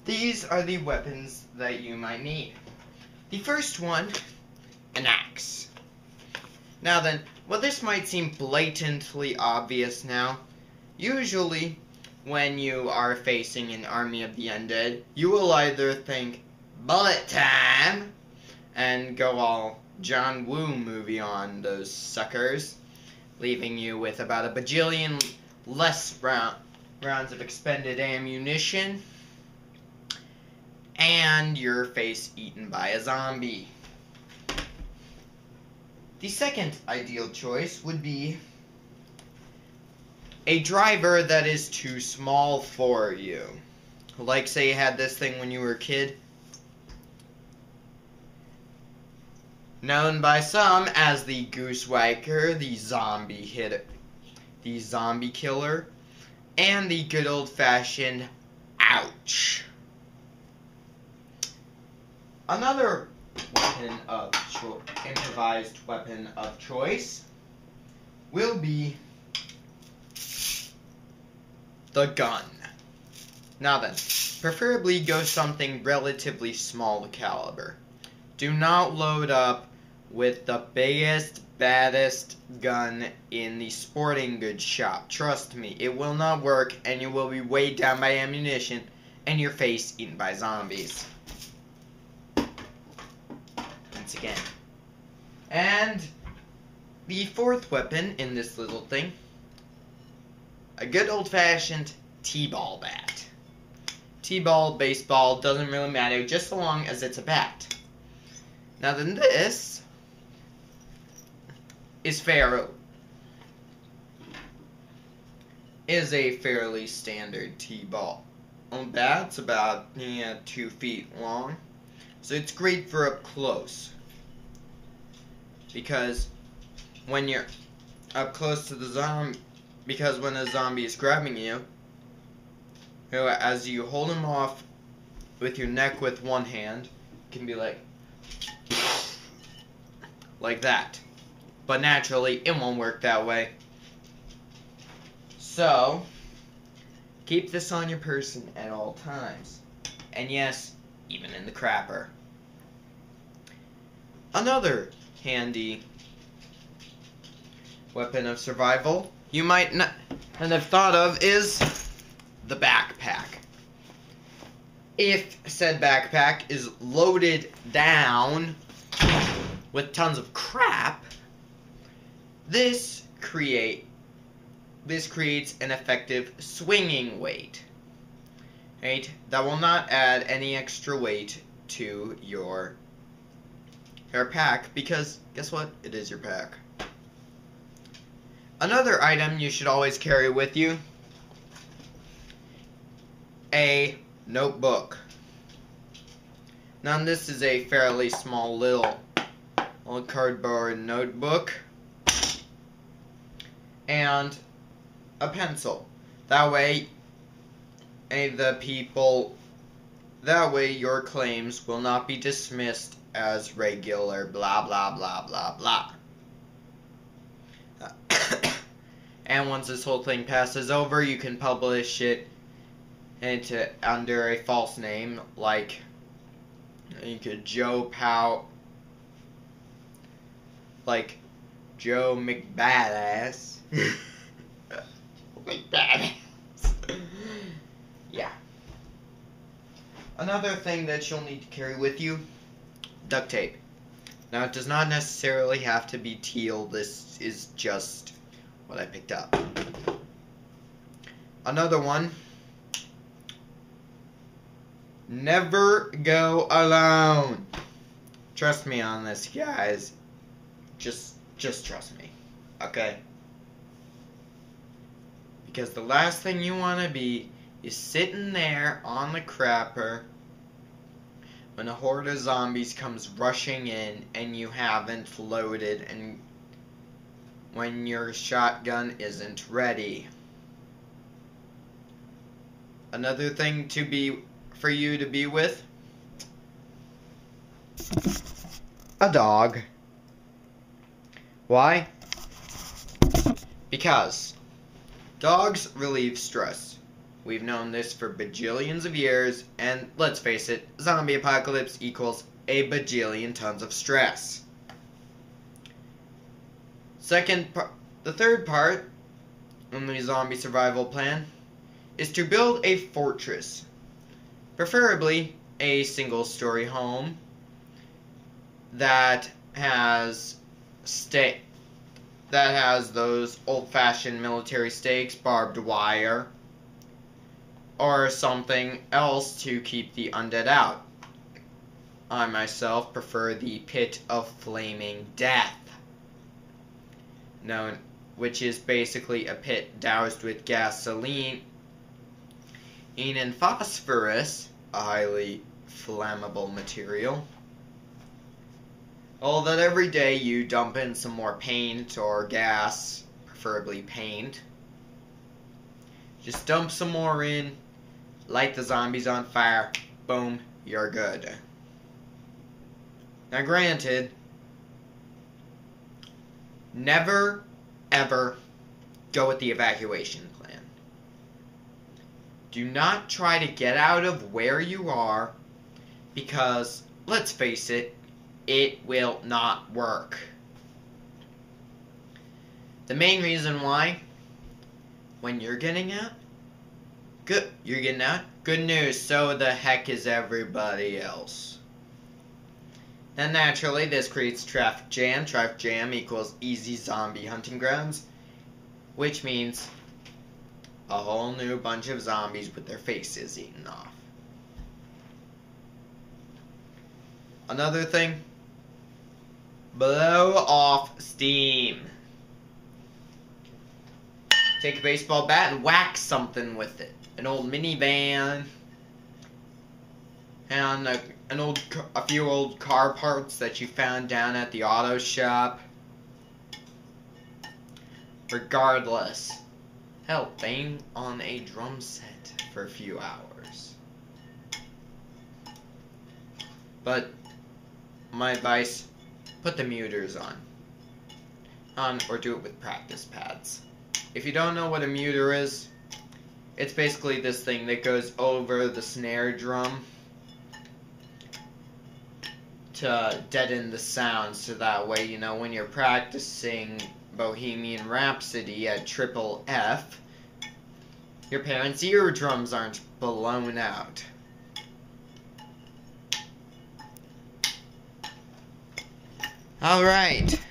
These are the weapons that you might need. The first one, an axe. Now then, while this might seem blatantly obvious now, usually when you are facing an army of the undead, you will either think, bullet time, and go all John Woo movie on those suckers, leaving you with about a bajillion less rounds of expended ammunition, and your face eaten by a zombie. The second ideal choice would be a driver that is too small for you. Like, say you had this thing when you were a kid, known by some as the Goosewhacker, the zombie hitter, the zombie killer, and the good old-fashioned ouch. Another improvised weapon of choice will be the gun. Now then, preferably go something relatively small caliber. Do not load up with the biggest, baddest gun in the sporting goods shop. Trust me, it will not work, and you will be weighed down by ammunition and your face eaten by zombies. Once again. And the fourth weapon in this little thing, a good old-fashioned T-ball bat. T-ball, baseball, doesn't really matter, just so long as it's a bat. Now then, this is a fairly standard T-ball bat's about 2 feet long, so it's great for up close, because when you're up close to the zombie, because when a zombie is grabbing you, as you hold him off with your neck with one hand, it can be like that. But naturally, it won't work that way. So, keep this on your person at all times. And yes, even in the crapper. Another handy weapon of survival you might not have thought of is the backpack. If said backpack is loaded down with tons of crap, this creates an effective swinging weight, right? That will not add any extra weight to your pack, because guess what? It is your pack. Another item you should always carry with you, a notebook. Now this is a fairly small little cardboard notebook and a pencil. That way your claims will not be dismissed as regular blah blah blah blah blah. And once this whole thing passes over, you can publish it under a false name, like you could Joe McBadass. McBadass. Yeah. Another thing that you'll need to carry with you, duct tape. Now, it does not necessarily have to be teal. This is just what I picked up. Another one, never go alone. Trust me on this, guys. Just trust me, okay? Because the last thing you want to be is sitting there on the crapper when a horde of zombies comes rushing in and you haven't loaded, and when your shotgun isn't ready. Another thing for you to be with, a dog. Why? Because dogs relieve stress. We've known this for bajillions of years, and let's face it, zombie apocalypse equals a bajillion tons of stress. The third part in the zombie survival plan is to build a fortress, preferably a single-story home that has those old-fashioned military stakes, barbed wire, or something else to keep the undead out. I myself prefer the Pit of Flaming Death, which is basically a pit doused with gasoline and phosphorus, a highly flammable material. All that every day you dump in some more paint or gas, preferably paint. Just dump some more in, light the zombies on fire, boom, you're good. Now granted, never ever go with the evacuation plan. Do not try to get out of where you are, because, let's face it, it will not work. The main reason why, when you're getting out, you're getting out, good news, so the heck is everybody else. Then naturally, this creates traffic jam. Traffic jam equals easy zombie hunting grounds, which means a whole new bunch of zombies with their faces eaten off. Another thing, blow off steam. Take a baseball bat and whack something with it. An old minivan, and a few old car parts that you found down at the auto shop. Regardless, hell, bang on a drum set for a few hours. But my advice, put the muters on, or do it with practice pads. If you don't know what a muter is, it's basically this thing that goes over the snare drum to deaden the sound, so that way, you know, when you're practicing Bohemian Rhapsody at triple F, your parents' eardrums aren't blown out. Alright.